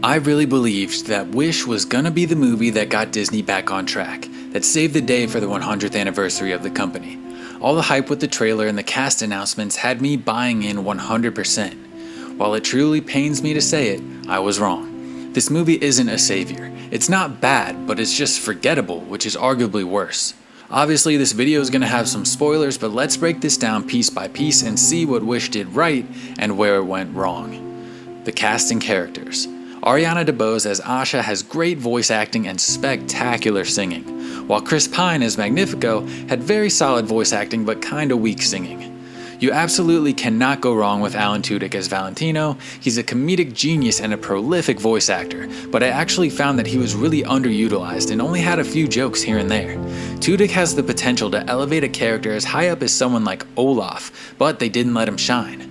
I really believed that Wish was gonna be the movie that got Disney back on track, that saved the day for the 100th anniversary of the company. All the hype with the trailer and the cast announcements had me buying in 100%. While it truly pains me to say it, I was wrong. This movie isn't a savior. It's not bad, but it's just forgettable, which is arguably worse. Obviously, this video is going to have some spoilers, but let's break this down piece by piece and see what Wish did right and where it went wrong. The cast and characters. Ariana DeBose as Asha has great voice acting and spectacular singing, while Chris Pine as Magnifico had very solid voice acting but kinda weak singing. You absolutely cannot go wrong with Alan Tudyk as Valentino. He's a comedic genius and a prolific voice actor, but I actually found that he was really underutilized and only had a few jokes here and there. Tudyk has the potential to elevate a character as high up as someone like Olaf, but they didn't let him shine.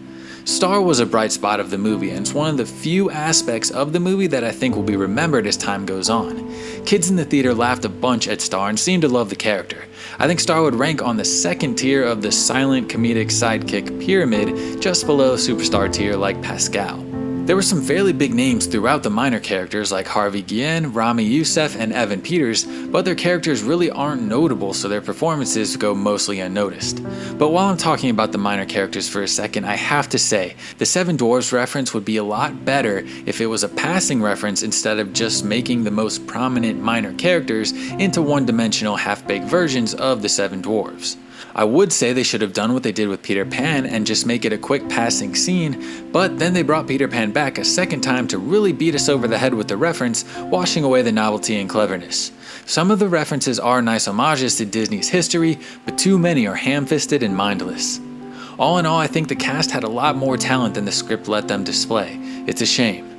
Star was a bright spot of the movie, and it's one of the few aspects of the movie that I think will be remembered as time goes on. Kids in the theater laughed a bunch at Star and seemed to love the character. I think Star would rank on the second tier of the silent comedic sidekick pyramid, just below superstar tier like Pascal. There were some fairly big names throughout the minor characters like Harvey Guillen, Rami Youssef, and Evan Peters, but their characters really aren't notable, so their performances go mostly unnoticed. But while I'm talking about the minor characters for a second, I have to say, the Seven Dwarfs reference would be a lot better if it was a passing reference instead of just making the most prominent minor characters into one-dimensional half-baked versions of the Seven Dwarfs. I would say they should have done what they did with Peter Pan and just make it a quick passing scene, but then they brought Peter Pan back a second time to really beat us over the head with the reference, washing away the novelty and cleverness. Some of the references are nice homages to Disney's history, but too many are ham-fisted and mindless. All in all, I think the cast had a lot more talent than the script let them display. It's a shame.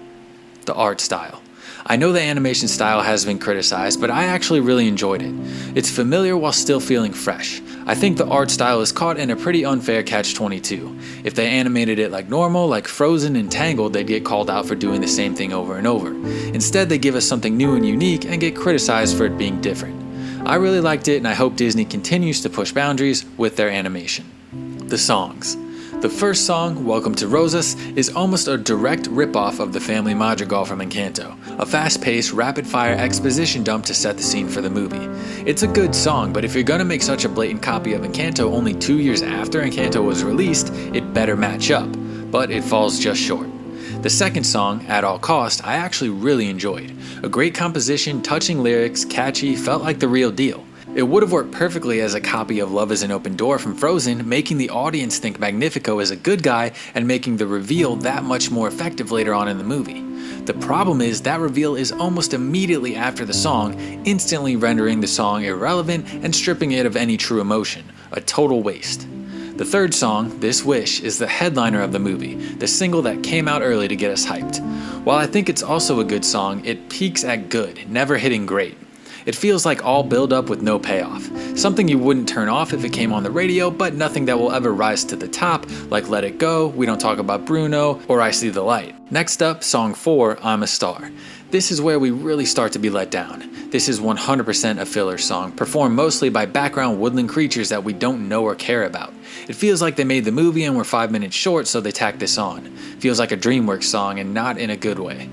The art style. I know the animation style has been criticized, but I actually really enjoyed it. It's familiar while still feeling fresh. I think the art style is caught in a pretty unfair catch-22. If they animated it like normal, like Frozen and Tangled, they'd get called out for doing the same thing over and over. Instead, they give us something new and unique and get criticized for it being different. I really liked it, and I hope Disney continues to push boundaries with their animation. The songs. The first song, Welcome to Rosas, is almost a direct ripoff of the family madrigal from Encanto, a fast-paced, rapid-fire exposition dump to set the scene for the movie. It's a good song, but if you're gonna make such a blatant copy of Encanto only 2 years after Encanto was released, it better match up, but it falls just short. The second song, At All Cost, I actually really enjoyed. A great composition, touching lyrics, catchy, felt like the real deal. It would have worked perfectly as a copy of Love is an Open Door from Frozen, making the audience think Magnifico is a good guy and making the reveal that much more effective later on in the movie. The problem is that reveal is almost immediately after the song, instantly rendering the song irrelevant and stripping it of any true emotion. A total waste. The third song, This Wish, is the headliner of the movie, the single that came out early to get us hyped. While I think it's also a good song, it peaks at good, never hitting great. It feels like all build up with no payoff. Something you wouldn't turn off if it came on the radio, but nothing that will ever rise to the top, like Let It Go, We Don't Talk About Bruno, or I See the Light. Next up, song 4, I'm a Star. This is where we really start to be let down. This is 100% a filler song, performed mostly by background woodland creatures that we don't know or care about. It feels like they made the movie and were 5 minutes short, so they tacked this on. Feels like a DreamWorks song and not in a good way.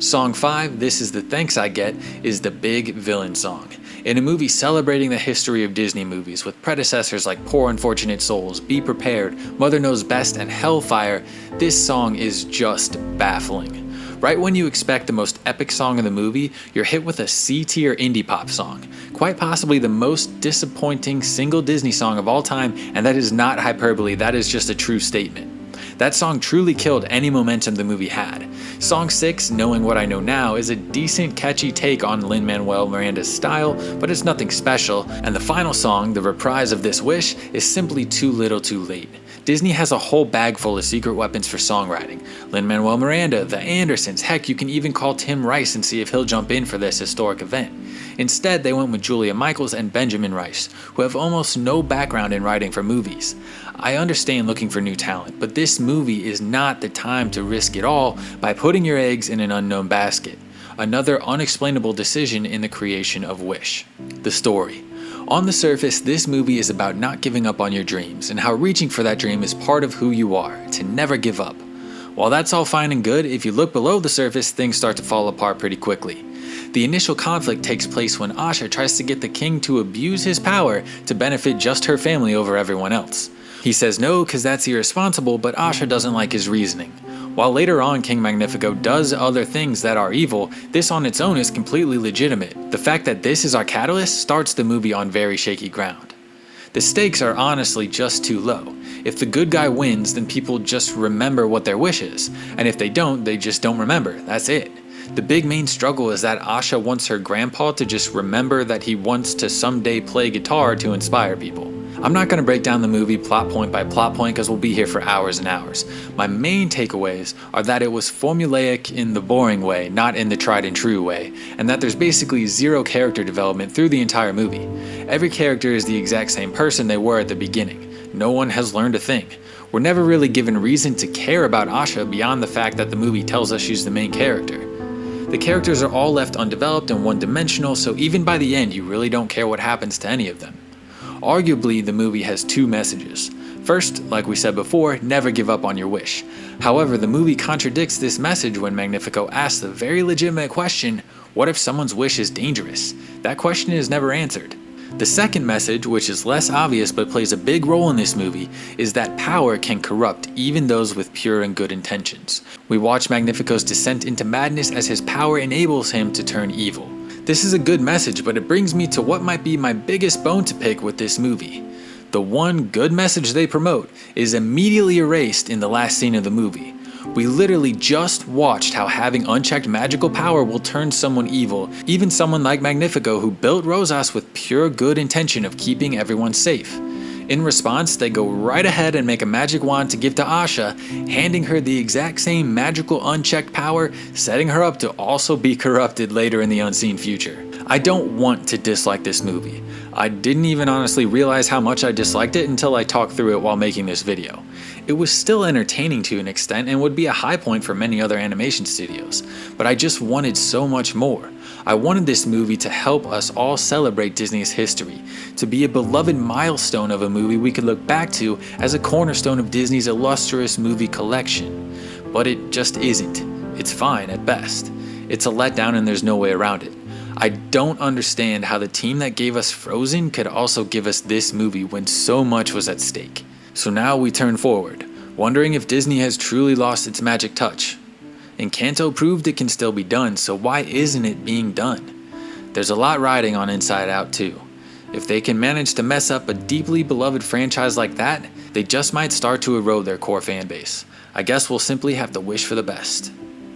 Song 5, This Is the Thanks I Get, is the big villain song. In a movie celebrating the history of Disney movies with predecessors like Poor Unfortunate Souls, Be Prepared, Mother Knows Best, and Hellfire, this song is just baffling. Right when you expect the most epic song of the movie, you're hit with a C-tier indie pop song. Quite possibly the most disappointing single Disney song of all time, and that is not hyperbole, that is just a true statement. That song truly killed any momentum the movie had. Song 6, Knowing What I Know Now, is a decent, catchy take on Lin-Manuel Miranda's style, but it's nothing special, and the final song, the reprise of This Wish, is simply too little too late. Disney has a whole bag full of secret weapons for songwriting. Lin-Manuel Miranda, the Andersons, heck, you can even call Tim Rice and see if he'll jump in for this historic event. Instead, they went with Julia Michaels and Benjamin Rice, who have almost no background in writing for movies. I understand looking for new talent, but this movie is not the time to risk it all by putting your eggs in an unknown basket. Another unexplainable decision in the creation of Wish. The story. On the surface, this movie is about not giving up on your dreams and how reaching for that dream is part of who you are, to never give up. While that's all fine and good, if you look below the surface, things start to fall apart pretty quickly. The initial conflict takes place when Asha tries to get the king to abuse his power to benefit just her family over everyone else. He says no because that's irresponsible, but Asha doesn't like his reasoning. While later on King Magnifico does other things that are evil, this on its own is completely legitimate. The fact that this is our catalyst starts the movie on very shaky ground. The stakes are honestly just too low. If the good guy wins, then people just remember what their wish is, and if they don't, they just don't remember. That's it. The big main struggle is that Asha wants her grandpa to just remember that he wants to someday play guitar to inspire people. I'm not going to break down the movie plot point by plot point because we'll be here for hours and hours. My main takeaways are that it was formulaic in the boring way, not in the tried and true way, and that there's basically zero character development through the entire movie. Every character is the exact same person they were at the beginning. No one has learned a thing. We're never really given reason to care about Asha beyond the fact that the movie tells us she's the main character. The characters are all left undeveloped and one-dimensional, so even by the end you really don't care what happens to any of them. Arguably, the movie has two messages. First, like we said before, never give up on your wish. However, the movie contradicts this message when Magnifico asks the very legitimate question, what if someone's wish is dangerous? That question is never answered. The second message, which is less obvious but plays a big role in this movie, is that power can corrupt even those with pure and good intentions. We watch Magnifico's descent into madness as his power enables him to turn evil. This is a good message, but it brings me to what might be my biggest bone to pick with this movie. The one good message they promote is immediately erased in the last scene of the movie. We literally just watched how having unchecked magical power will turn someone evil, even someone like Magnifico who built Rosas with pure good intention of keeping everyone safe. In response, they go right ahead and make a magic wand to give to Asha, handing her the exact same magical unchecked power, setting her up to also be corrupted later in the unseen future. I don't want to dislike this movie. I didn't even honestly realize how much I disliked it until I talked through it while making this video. It was still entertaining to an extent and would be a high point for many other animation studios, but I just wanted so much more. I wanted this movie to help us all celebrate Disney's history, to be a beloved milestone of a movie we could look back to as a cornerstone of Disney's illustrious movie collection. But it just isn't. It's fine at best. It's a letdown and there's no way around it. I don't understand how the team that gave us Frozen could also give us this movie when so much was at stake. So now we turn forward, wondering if Disney has truly lost its magic touch. Encanto proved it can still be done, so why isn't it being done? There's a lot riding on Inside Out too. If they can manage to mess up a deeply beloved franchise like that, they just might start to erode their core fan base. I guess we'll simply have to wish for the best.